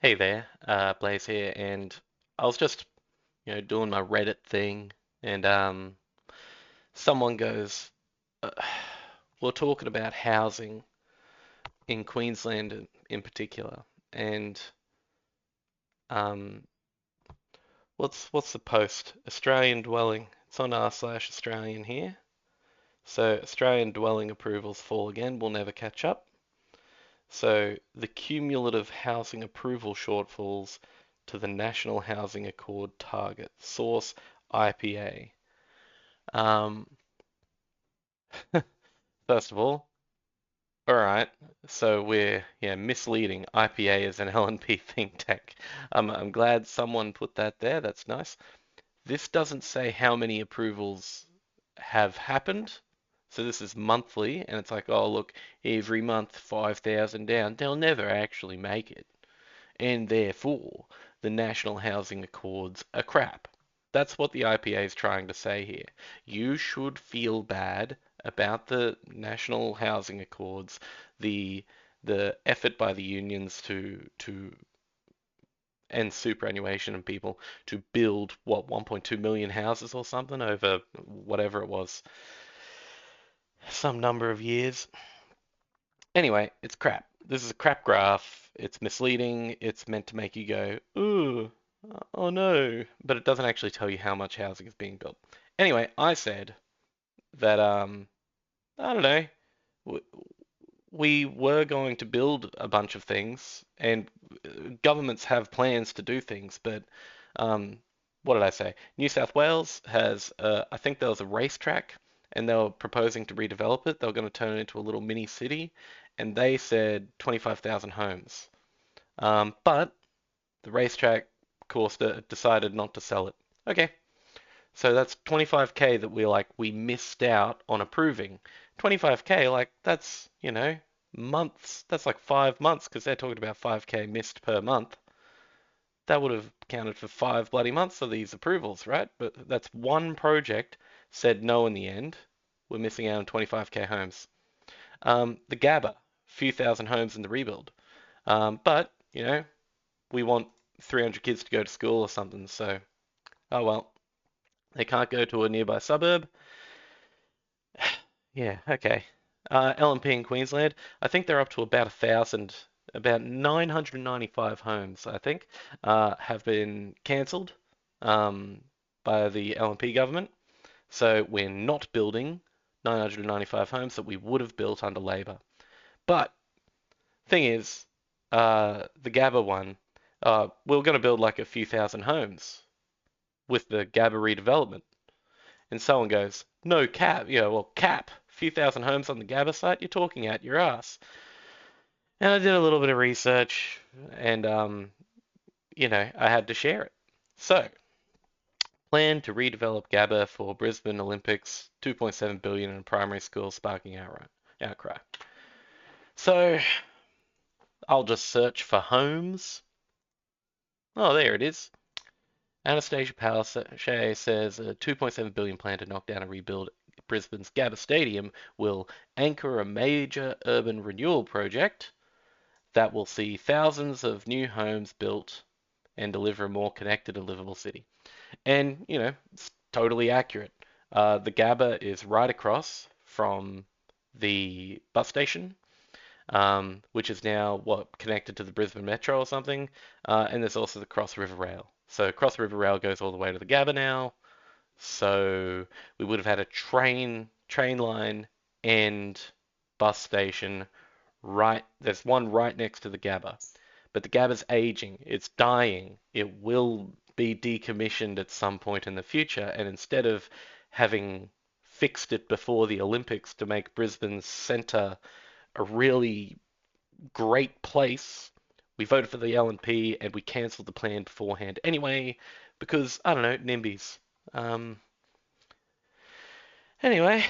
Hey there, Blaze here, and I was just, doing my Reddit thing, and someone goes, uh, we're talking about housing in Queensland in particular, and um, what's the post? Australian dwelling. It's on r/Australian here. So Australian dwelling approvals fall again. We'll never catch up. So the cumulative housing approval shortfalls to the National Housing Accord target. Source IPA. Um, First of all right. So we're misleading. IPA is an L&P think tank. I'm glad someone put that there. That's nice. This doesn't say how many approvals have happened. So this is monthly, and it's like, oh look, every month 5,000 down. They'll never actually make it, and therefore the National Housing Accords are crap. That's what the IPA is trying to say here. You should feel bad about the National Housing Accords, the effort by the unions to end superannuation and people to build what 1.2 million houses or something over whatever it was, some number of years. Anyway, it's crap. This is a crap graph. It's misleading. It's meant to make you go, ooh, oh no. But it doesn't actually tell you how much housing is being built. Anyway, I said that, I don't know, we were going to build a bunch of things, and governments have plans to do things, but um, what did I say? New South Wales has, I think there was a racetrack, and they were proposing to redevelop it. They were going to turn it into a little mini city, and they said 25,000 homes. But the racetrack, of course, decided not to sell it. Okay, so that's 25K that we missed out on approving. 25K, like that's, months. That's like 5 months because they're talking about 5K missed per month. That would have counted for 5 bloody months of these approvals, right? But that's one project said no in the end. We're missing out on 25K homes. The Gabba, few thousand homes in the rebuild. But, we want 300 kids to go to school or something, so, oh well. They can't go to a nearby suburb. Yeah, okay. LMP in Queensland, I think they're up to about 1,000, about 995 homes, I think, have been cancelled by the LMP government. So we're not building 995 homes that we would have built under Labor. But thing is, the Gabba one, we are going to build like a few thousand homes with the Gabba redevelopment. And someone goes, no cap, well, cap, a few thousand homes on the Gabba site, you're talking at your ass. And I did a little bit of research and, I had to share it. So, plan to redevelop Gabba for Brisbane Olympics, 2.7 billion in primary school, sparking outcry. So, I'll just search for homes. Oh, there it is. Anastasia Palaszczuk says a 2.7 billion plan to knock down and rebuild Brisbane's Gabba Stadium will anchor a major urban renewal project that will see thousands of new homes built and deliver a more connected and livable city. And, it's totally accurate. The Gabba is right across from the bus station, which is now connected to the Brisbane Metro or something. And there's also the Cross River Rail. So Cross River Rail goes all the way to the Gabba now. So we would have had a train line and bus station right. There's one right next to the Gabba, but the Gabba's aging. It's dying. It will be decommissioned at some point in the future. And instead of having fixed it before the Olympics to make Brisbane's centre a really great place. We voted for the LNP and we cancelled the plan beforehand anyway because I don't know, NIMBYs. Um, anyway,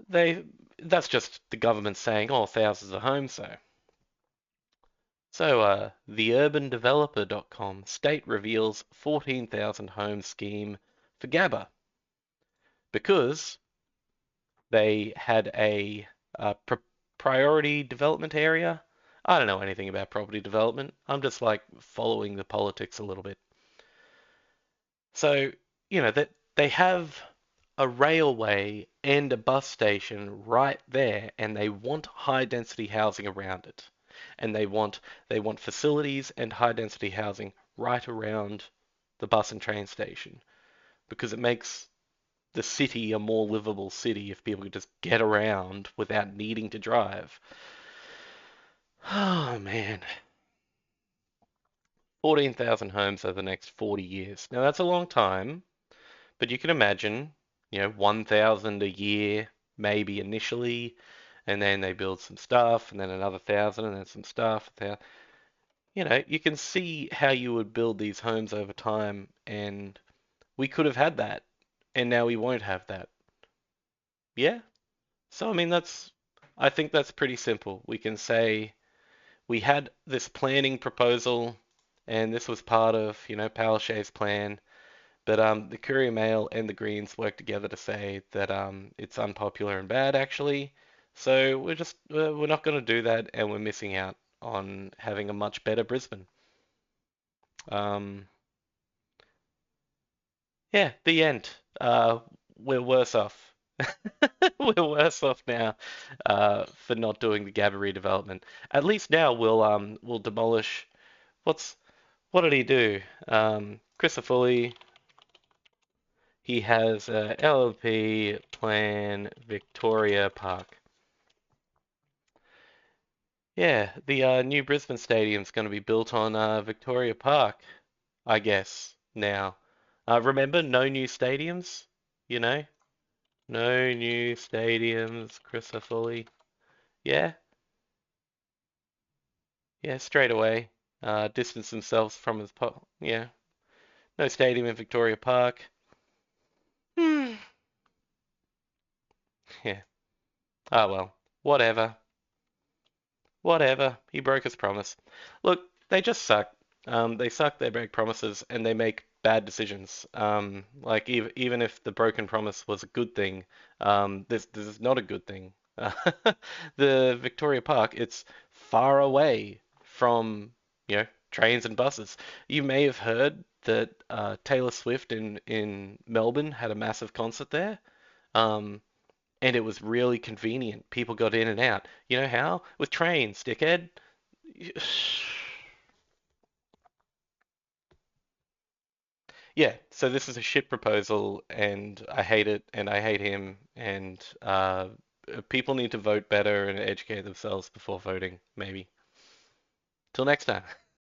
they that's just the government saying, oh, thousands of homes. So, theurbandeveloper.com state reveals 14,000 home scheme for Gabba because they had a priority development area. I don't know anything about property development. I'm just like following the politics a little bit. So, that they have a railway and a bus station right there, and they want high density housing around it. And they want facilities and high density housing right around the bus and train station because it makes the city a more livable city if people could just get around without needing to drive. Oh man, 14,000 homes over the next 40 years. Now that's a long time, but you can imagine, 1,000 a year maybe initially, and then they build some stuff, and then another 1,000, and then some stuff. You can see how you would build these homes over time, and we could have had that, and now we won't have that. Yeah. So I mean I think that's pretty simple. We can say we had this planning proposal, and this was part of, Palaszczuk's plan. But the Courier Mail and the Greens work together to say that it's unpopular and bad, actually. So we're not going to do that, and we're missing out on having a much better Brisbane. Um, yeah, the end. We're worse off. We're worse off now for not doing the Gabba redevelopment. At least now we'll demolish. What's what did he do? Christopher Foley, he has a LLP plan Victoria Park. Yeah, the new Brisbane Stadium's going to be built on Victoria Park, I guess, now. Remember, no new stadiums, you know? No new stadiums, Christopher Foley. Yeah, yeah, straight away. Distance themselves from his yeah. No stadium in Victoria Park. Hmm. Yeah. Ah well. Whatever. Whatever. He broke his promise. Look, they just suck. They suck, they break promises, and they make bad decisions. Like even if the broken promise was a good thing, this is not a good thing. The Victoria Park, it's far away from, trains and buses. You may have heard that Taylor Swift in Melbourne had a massive concert there. Um, and it was really convenient. People got in and out. You know how? With trains, dickhead. Yeah, so this is a shit proposal, and I hate it, and I hate him, and people need to vote better and educate themselves before voting, maybe. Till next time.